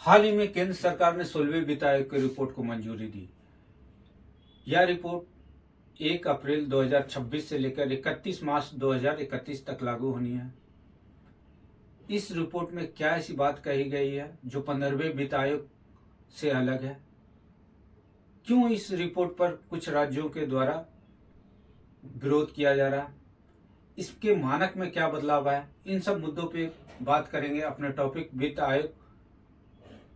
हाल ही में केंद्र सरकार ने 16वें वित्त आयोग की रिपोर्ट को मंजूरी दी। यह रिपोर्ट 1 अप्रैल 2026 से लेकर 31 मार्च 2031 तक लागू होनी है। इस रिपोर्ट में क्या ऐसी बात कही गई है जो 15वें वित्त आयोग से अलग है? क्यों इस रिपोर्ट पर कुछ राज्यों के द्वारा विरोध किया जा रहा है? इसके मानक में क्या बदलाव आया? इन सब मुद्दों पे बात करेंगे अपने टॉपिक वित्त आयोग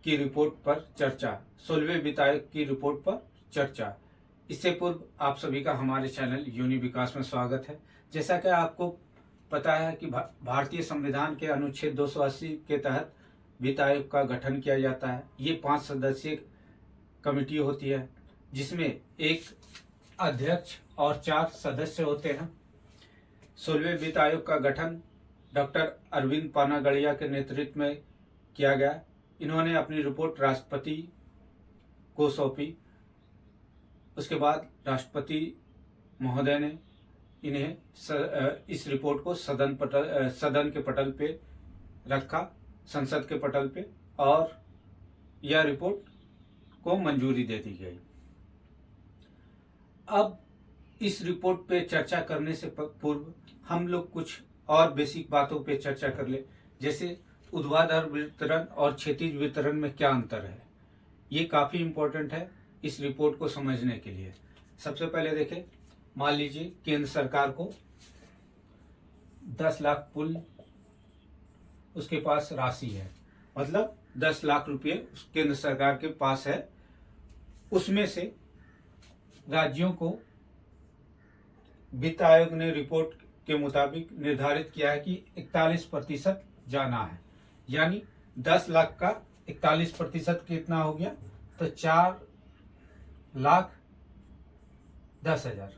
की रिपोर्ट पर चर्चा, 16वें वित्त आयोग की रिपोर्ट पर चर्चा। इससे पूर्व आप सभी का हमारे चैनल यूनि विकास में स्वागत है। जैसा कि आपको पता है कि भारतीय संविधान के अनुच्छेद 280 के तहत वित्त आयोग का गठन किया जाता है। ये 5 सदस्यीय कमेटी होती है जिसमें एक अध्यक्ष और 4 सदस्य होते हैं। 16वें वित्त आयोग का गठन डॉक्टर अरविंद पानागड़िया के नेतृत्व में किया गया। इन्होंने अपनी रिपोर्ट राष्ट्रपति को सौंपी। उसके बाद राष्ट्रपति महोदय ने इन्हें इस रिपोर्ट को सदन के पटल पे रखा, संसद के पटल पे, और यह रिपोर्ट को मंजूरी दे दी गई। अब इस रिपोर्ट पे चर्चा करने से पूर्व हम लोग कुछ और बेसिक बातों पे चर्चा कर ले, जैसे ऊर्ध्वाधर वितरण और क्षैतिज वितरण में क्या अंतर है। ये काफी इम्पोर्टेंट है इस रिपोर्ट को समझने के लिए। सबसे पहले देखें, मान लीजिए केंद्र सरकार को 10 लाख कुल उसके पास राशि है, मतलब 10 लाख रुपये केंद्र सरकार के पास है। उसमें से राज्यों को वित्त आयोग ने रिपोर्ट के मुताबिक निर्धारित किया है कि 41% जाना है। यानी 10 लाख का 41% कितना हो गया? तो 4,10,000।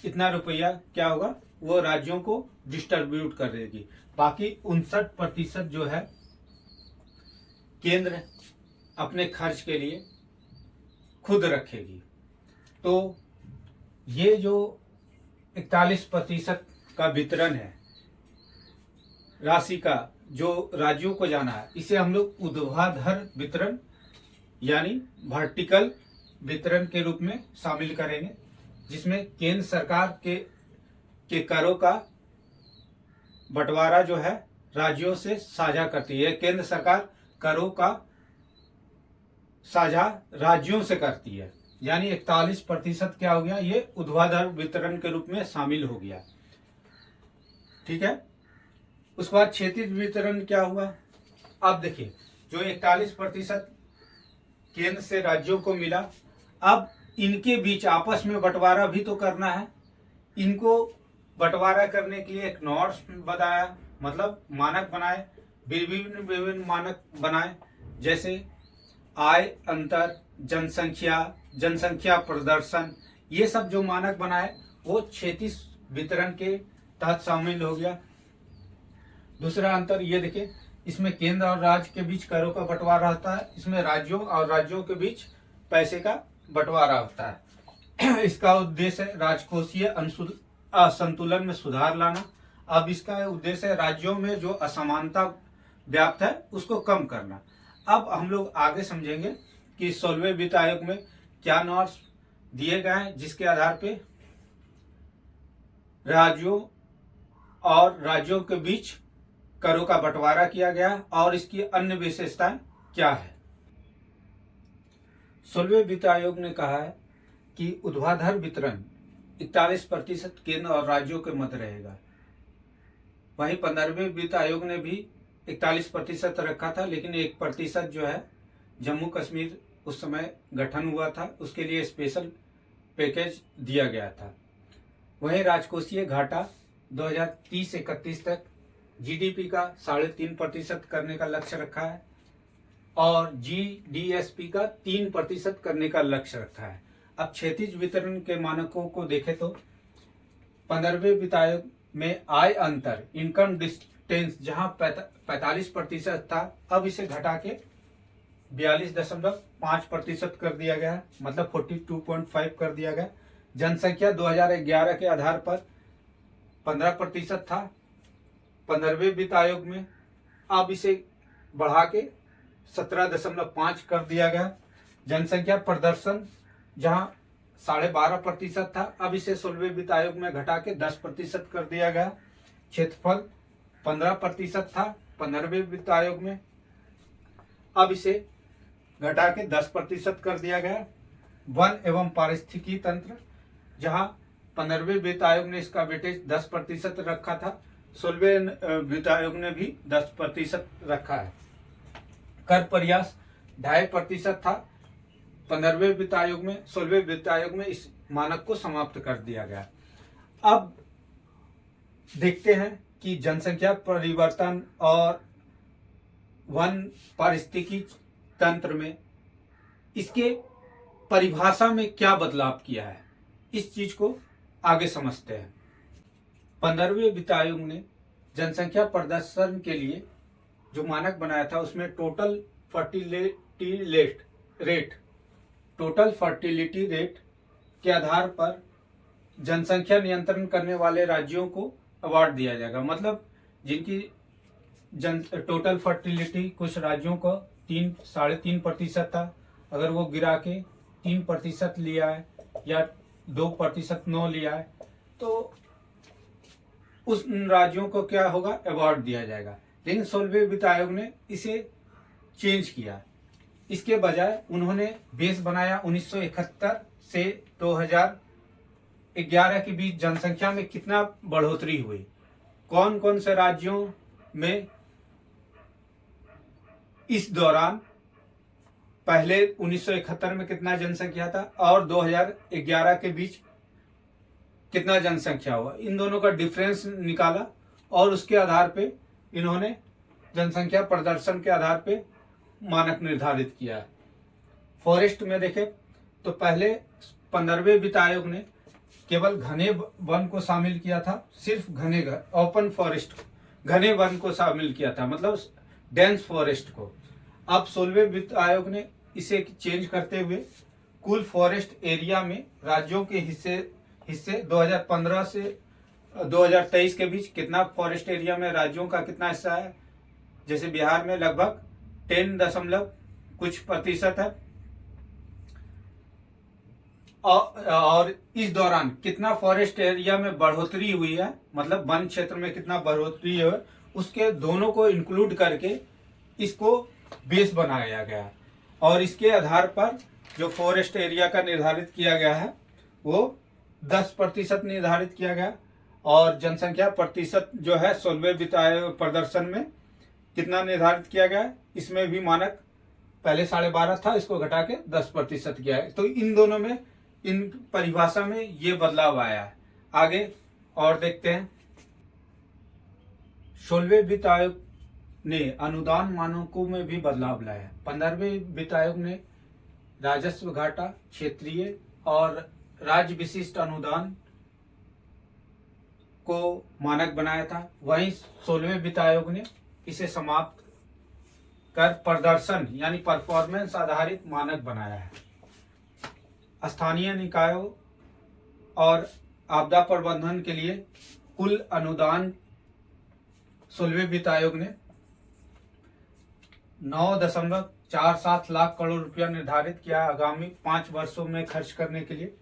इतना रुपया क्या होगा? वो राज्यों को डिस्ट्रीब्यूट कर देगी। बाकी 59% जो है केंद्र अपने खर्च के लिए खुद रखेगी। तो ये जो 41% का वितरण है राशि का, जो राज्यों को जाना है, इसे हम लोग ऊर्ध्वाधर वितरण यानी वर्टिकल वितरण के रूप में शामिल करेंगे, जिसमें केंद्र सरकार के करों का बंटवारा जो है राज्यों से साझा करती है। केंद्र सरकार करों का साझा राज्यों से करती है। यानी 41% क्या हो गया? ये ऊर्ध्वाधर वितरण के रूप में शामिल हो गया। ठीक है। उसके बाद क्षैतिज वितरण क्या हुआ? अब देखिए, जो 41% केंद्र से राज्यों को मिला, अब इनके बीच आपस में बंटवारा भी तो करना है। इनको बंटवारा करने के लिए एक नॉर्म्स बताया, मतलब मानक बनाए, विभिन्न मानक बनाए, जैसे आय अंतर, जनसंख्या प्रदर्शन, ये सब जो मानक बनाए वो क्षैतिज वितरण के तहत शामिल हो गया। दूसरा अंतर ये देखिए, इसमें केंद्र और राज्य के बीच करों का बंटवारा होता है, इसमें राज्यों और राज्यों के बीच पैसे का बंटवारा होता है। इसका उद्देश्य है राजकोषीय असंतुलन में सुधार लाना। अब इसका उद्देश्य है राज्यों में जो असमानता व्याप्त है उसको कम करना। अब हम लोग आगे समझेंगे कि 16वें वित्त आयोग में क्या नॉर्म्स दिए गए हैं जिसके आधार पे राज्यों के बीच करों का बंटवारा किया गया, और इसकी अन्य विशेषताएं क्या है। 16वें वित्त आयोग ने कहा है कि ऊर्ध्वाधर वितरण 41% केंद्र और राज्यों के मध्य रहेगा। वहीं 15वें वित्त आयोग ने भी 41% रखा था, लेकिन 1% जो है जम्मू कश्मीर उस समय गठन हुआ था, उसके लिए स्पेशल पैकेज दिया गया था। वहीं राजकोषीय घाटा 2030-31 तक जीडीपी का 3.5% करने का लक्ष्य रखा है, और जीडीएसपी का 3% करने का लक्ष्य रखा है। अब क्षैतिज वितरण के मानकों को देखें तो 15वें वित्त आयोग में आय अंतर, इनकम डिस्टेंस, जहां 45% था, अब इसे घटा के 42.5% कर दिया गया है, मतलब 42.5 कर दिया गया। जनसंख्या 2011 के आधार पर 15% था 15वें वित्त आयोग में, अब इसे बढ़ा के 17.5 कर दिया गया। जनसंख्या प्रदर्शन जहां 12.5% था, अब इसे 16वें वित्त आयोग में घटा के 10% कर दिया गया। क्षेत्रफल 15% था 15वें वित्त आयोग में, अब इसे घटा के 10% कर दिया गया। वन एवं पारिस्थितिकी तंत्र, जहां 15वें वित्त आयोग ने इसका वेटेज 10% रखा था, 16वें वित्त आयोग ने भी 10% रखा है। कर प्रयास 2.5% था 15वें वित्त आयोग में, 16वें वित्त आयोग में इस मानक को समाप्त कर दिया गया। अब देखते हैं कि जनसंख्या परिवर्तन और वन पारिस्थितिकी तंत्र में इसके परिभाषा में क्या बदलाव किया है। इस चीज को आगे समझते हैं। 15वें वित्त आयोग ने जनसंख्या प्रदर्शन के लिए जो मानक बनाया था उसमें टोटल फर्टिलिटी रेट के आधार पर जनसंख्या नियंत्रण करने वाले राज्यों को अवार्ड दिया जाएगा। मतलब जिनकी टोटल फर्टिलिटी कुछ राज्यों को 3-3.5% था, अगर वो गिरा के 3% लिया है या 2% नो लिया है तो उस राज्यों को क्या होगा, अवार्ड दिया जाएगा। लेकिन 16वें वित्त आयोग ने इसे चेंज किया। इसके बजाय उन्होंने बेस बनाया 1971 से 2011 के बीच जनसंख्या में कितना बढ़ोतरी हुई, कौन कौन से राज्यों में इस दौरान पहले 1971 में कितना जनसंख्या था और 2011 के बीच कितना जनसंख्या हुआ, इन दोनों का डिफरेंस निकाला और उसके आधार पे इन्होंने जनसंख्या प्रदर्शन के आधार पे मानक निर्धारित किया है। फॉरेस्ट में देखें तो पहले 15वें वित्त आयोग ने केवल घने वन को शामिल किया था, सिर्फ घने ओपन फॉरेस्ट घने वन को शामिल किया था, मतलब डेंस फॉरेस्ट को। अब 16वें वित्त आयोग ने इसे चेंज करते हुए कुल फॉरेस्ट एरिया में राज्यों के हिस्से 2015 से 2023 के बीच कितना फॉरेस्ट एरिया में राज्यों का कितना हिस्सा है। जैसे बिहार में लगभग 10% है और इस दौरान कितना फॉरेस्ट एरिया में बढ़ोतरी हुई है, मतलब वन क्षेत्र में कितना बढ़ोतरी है, उसके दोनों को इंक्लूड करके इसको बेस बनाया गया और इसके आधार पर जो फॉरेस्ट एरिया का निर्धारित किया गया है वो 10% निर्धारित किया गया। और जनसंख्या प्रतिशत जो है 16वें वित्त आयोग प्रदर्शन में कितना निर्धारित किया गया है, इसमें भी मानक पहले 12.5 था, इसको घटा के 10% किया है। तो इन दोनों में इन परिभाषा में ये बदलाव आया है। आगे और देखते हैं। 16वें वित्त आयोग ने अनुदान मानकों में भी बदलाव लाया है। 15वें वित्त आयोग ने राजस्व घाटा, क्षेत्रीय और राज्य विशिष्ट अनुदान को मानक बनाया था, वहीं 16वें वित्त आयोग ने इसे समाप्त कर प्रदर्शन यानी परफॉर्मेंस आधारित मानक बनाया है। स्थानीय निकायों और आपदा प्रबंधन के लिए कुल अनुदान 16वें वित्त आयोग ने 9.47 लाख करोड़ रुपया निर्धारित किया आगामी 5 वर्षों में खर्च करने के लिए,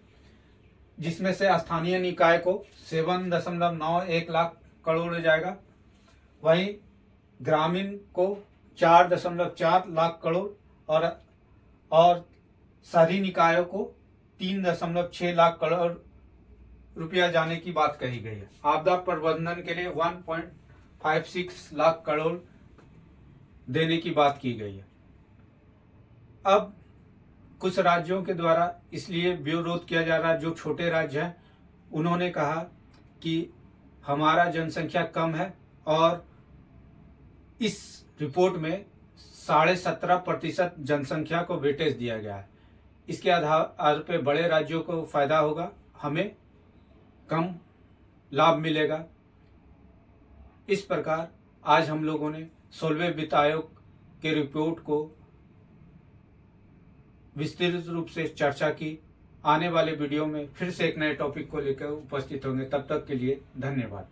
जिसमें से स्थानीय निकाय को 7.91 लाख करोड़ जाएगा, वहीं ग्रामीण को 4.4 लाख करोड़ और शहरी निकायों को 3.6 लाख करोड़ रुपया जाने की बात कही गई है। आपदा प्रबंधन के लिए 1.56 लाख करोड़ देने की बात की गई है। अब कुछ राज्यों के द्वारा इसलिए विरोध किया जा रहा है, जो छोटे राज्य हैं उन्होंने कहा कि हमारा जनसंख्या कम है और इस रिपोर्ट में 17.5% जनसंख्या को वेटेज दिया गया है। इसके आधार पर बड़े राज्यों को फायदा होगा, हमें कम लाभ मिलेगा। इस प्रकार आज हम लोगों ने 16वें वित्त आयोग के रिपोर्ट को विस्तृत रूप से चर्चा की। आने वाले वीडियो में फिर से एक नए टॉपिक को लेकर उपस्थित होंगे। तब तक के लिए धन्यवाद।